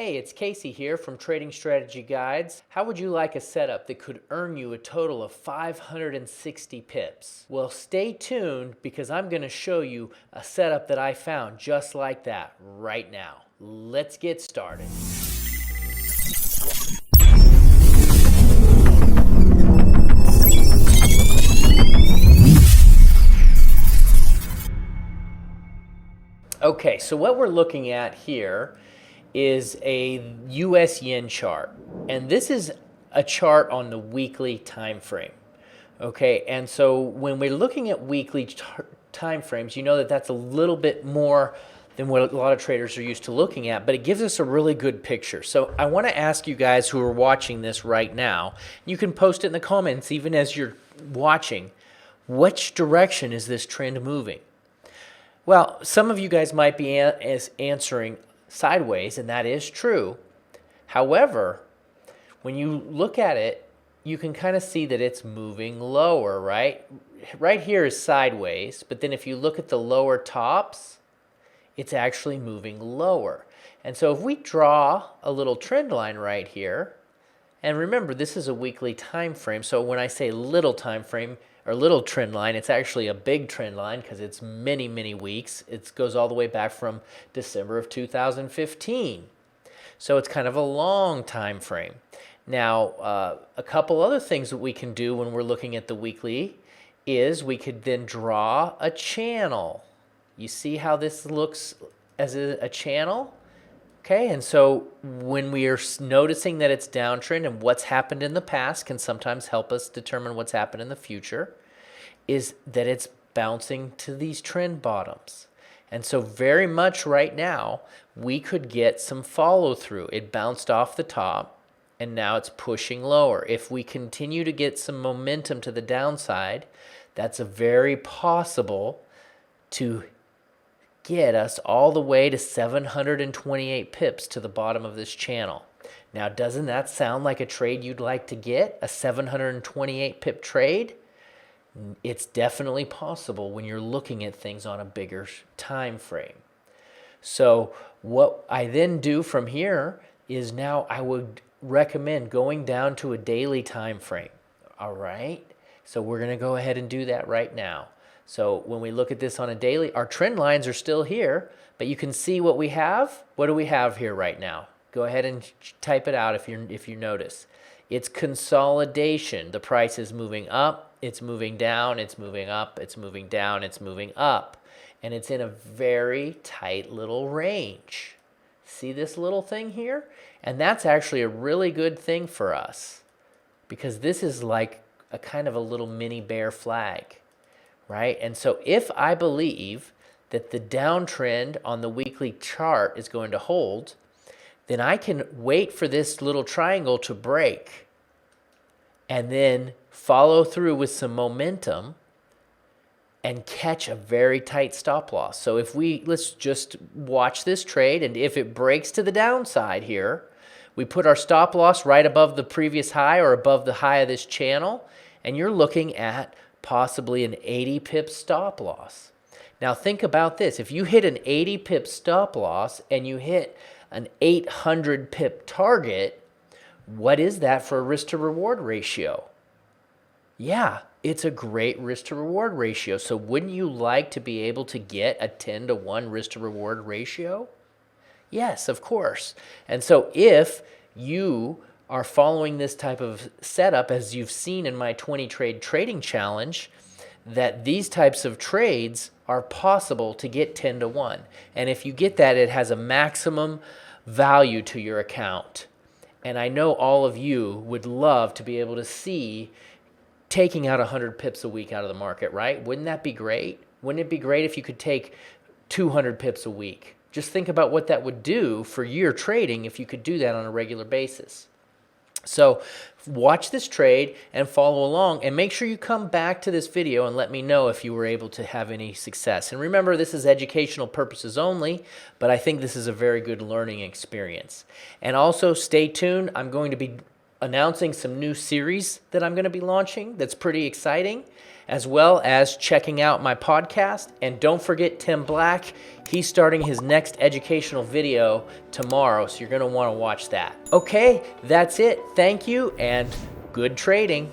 Hey, it's Casey here from Trading Strategy Guides. How would you like a setup that could earn you a total of 560 pips? Well, stay tuned because I'm going to show you a setup that I found just like that right now. Let's get started. Okay, so what we're looking at here is a US yen chart, and this is a chart on the weekly time frame. Okay, and so when we're looking at weekly time frames, you know that that's a little bit more than what a lot of traders are used to looking at, but it gives us a really good picture. So I want to ask you guys who are watching this right now, you can post it in the comments even as you're watching, which direction is this trend moving? Well, some of you guys might be answering sideways, and that is true. However, when you look at it, you can kind of see that it's moving lower, right? Right here is sideways, but then if you look at the lower tops, it's actually moving lower. And so if we draw a little trend line right here, and remember this is a weekly time frame, so when I say little time frame or little trend line, it's actually a big trend line because it's many, many weeks. It goes all the way back from December of 2015. So it's kind of a long time frame. Now, a couple other things that we can do when we're looking at the weekly is we could then draw a channel. You see how this looks as a channel? Okay, and so when we are noticing that it's downtrend and what's happened in the past can sometimes help us determine what's happened in the future, is that it's bouncing to these trend bottoms. And so very much right now, we could get some follow through. It bounced off the top and now it's pushing lower. If we continue to get some momentum to the downside, that's a very possible to get us all the way to 728 pips to the bottom of this channel. Now, doesn't that sound like a trade you'd like to get? A 728 pip trade? It's definitely possible when you're looking at things on a bigger time frame. So what I then do from here is now I would recommend going down to a daily time frame. All right? So we're going to go ahead and do that right now. So when we look at this on a daily, our trend lines are still here, but you can see what we have. What do we have here right now? Go ahead and type it out if you notice. It's consolidation. The price is moving up, it's moving down, it's moving up, it's moving down, it's moving up. And it's in a very tight little range. See this little thing here? And that's actually a really good thing for us because this is like a kind of a little mini bear flag. Right? And so if I believe that the downtrend on the weekly chart is going to hold, then I can wait for this little triangle to break and then follow through with some momentum and catch a very tight stop loss. So let's just watch this trade, and if it breaks to the downside here, we put our stop loss right above the previous high or above the high of this channel, and you're looking at possibly an 80 pip stop loss. Now think about this. If you hit an 80 pip stop loss and you hit an 800 pip target, what is that for a risk to reward ratio? Yeah, it's a great risk to reward ratio. So wouldn't you like to be able to get a 10-to-1 risk to reward ratio? Yes, of course. And so if you are following this type of setup, as you've seen in my 20 trade trading challenge, that these types of trades are possible to get 10-to-1. And if you get that, it has a maximum value to your account. And I know all of you would love to be able to see taking out 100 pips a week out of the market, right? Wouldn't that be great? Wouldn't it be great if you could take 200 pips a week? Just think about what that would do for your trading if you could do that on a regular basis. So watch this trade and follow along, and make sure you come back to this video and let me know if you were able to have any success. And remember, this is educational purposes only, but I think this is a very good learning experience. And also stay tuned. I'm going to be announcing some new series that I'm going to be launching that's pretty exciting, as well as checking out my podcast. And don't forget Tim Black. He's starting his next educational video tomorrow, so you're going to want to watch that. Okay, that's it. Thank you and good trading.